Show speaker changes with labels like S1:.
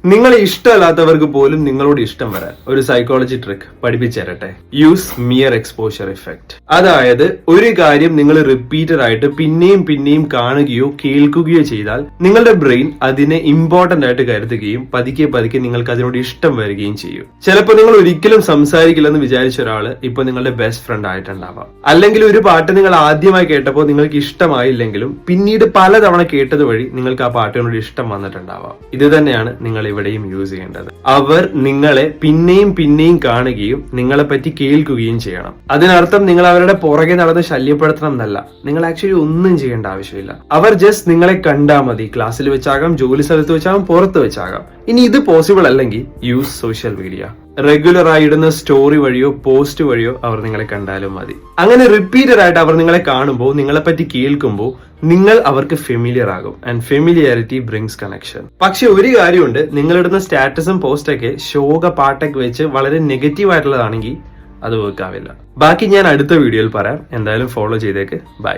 S1: നിങ്ങളെ ഇഷ്ടമല്ലാത്തവർക്ക് പോലും നിങ്ങളോട് ഇഷ്ടം വരാൻ ഒരു സൈക്കോളജി ട്രിക്ക് പഠിപ്പിച്ചു തരട്ടെ. Use mere exposure effect. അതായത് ഒരു കാര്യം നിങ്ങൾ റിപ്പീറ്റഡ് ആയിട്ട് പിന്നെയും പിന്നെയും കാണുകയോ കേൾക്കുകയോ ചെയ്താൽ നിങ്ങളുടെ ബ്രെയിൻ അതിനെ ഇമ്പോർട്ടന്റ് ആയിട്ട് കരുതുകയും പതുക്കെ പതുക്കെ നിങ്ങൾക്ക് അതിനോട് ഇഷ്ടം വരികയും ചെയ്യും. ചിലപ്പോൾ നിങ്ങൾ ഒരിക്കലും സംസാരിക്കില്ലെന്ന് വിചാരിച്ച ഒരാള് ഇപ്പൊ നിങ്ങളുടെ ബെസ്റ്റ് ഫ്രണ്ട് ആയിട്ടുണ്ടാവാം. അല്ലെങ്കിൽ ഒരു പാട്ട് നിങ്ങൾ ആദ്യമായി കേട്ടപ്പോൾ നിങ്ങൾക്ക് ഇഷ്ടമായില്ലെങ്കിലും പിന്നീട് പലതവണ കേട്ടത് വഴി നിങ്ങൾക്ക് ആ പാട്ടിനോട് ഇഷ്ടം വന്നിട്ടുണ്ടാവാം. ഇത് തന്നെയാണ് നിങ്ങൾ ഇവിടെയും യൂസ് ചെയ്യേണ്ടത്. അവർ നിങ്ങളെ പിന്നെയും പിന്നെയും കാണുകയും നിങ്ങളെ പറ്റി കേൾക്കുകയും ചെയ്യണം. അതിനർത്ഥം നിങ്ങൾ അവരുടെ പുറകെ നടന്ന് ശല്യപ്പെടുത്തണം എന്നല്ല. നിങ്ങൾ ആക്ച്വലി ഒന്നും ചെയ്യേണ്ട ആവശ്യമില്ല. അവർ ജസ്റ്റ് നിങ്ങളെ കണ്ടാൽ മതി. ക്ലാസ്സിൽ വെച്ചാകാം, ജോലി സ്ഥലത്ത് വെച്ചാകാം, പുറത്ത് വെച്ചാകാം. ഇനി ഇത് പോസിബിൾ അല്ലെങ്കിൽ യൂസ് സോഷ്യൽ മീഡിയ. റെഗുലർ ആയി ഇടുന്ന സ്റ്റോറി വഴിയോ പോസ്റ്റ് വഴിയോ അവർ നിങ്ങളെ കണ്ടാലും മതി. അങ്ങനെ റിപ്പീറ്റഡ് ആയിട്ട് അവർ നിങ്ങളെ കാണുമ്പോൾ, നിങ്ങളെ പറ്റി കേൾക്കുമ്പോൾ നിങ്ങൾ അവർക്ക് ഫെമിലിയർ ആകും. And familiarity brings connection. പക്ഷെ ഒരു കാര്യമുണ്ട്, നിങ്ങളിടുന്ന സ്റ്റാറ്റസും പോസ്റ്റൊക്കെ ശോക പാട്ടൊക്കെ വെച്ച് വളരെ നെഗറ്റീവ് ആയിട്ടുള്ളതാണെങ്കിൽ അത് വർക്ക് ആവില്ല. ബാക്കി ഞാൻ അടുത്ത വീഡിയോയിൽ പറയാം. എന്തായാലും ഫോളോ ചെയ്തേക്ക്. ബൈ.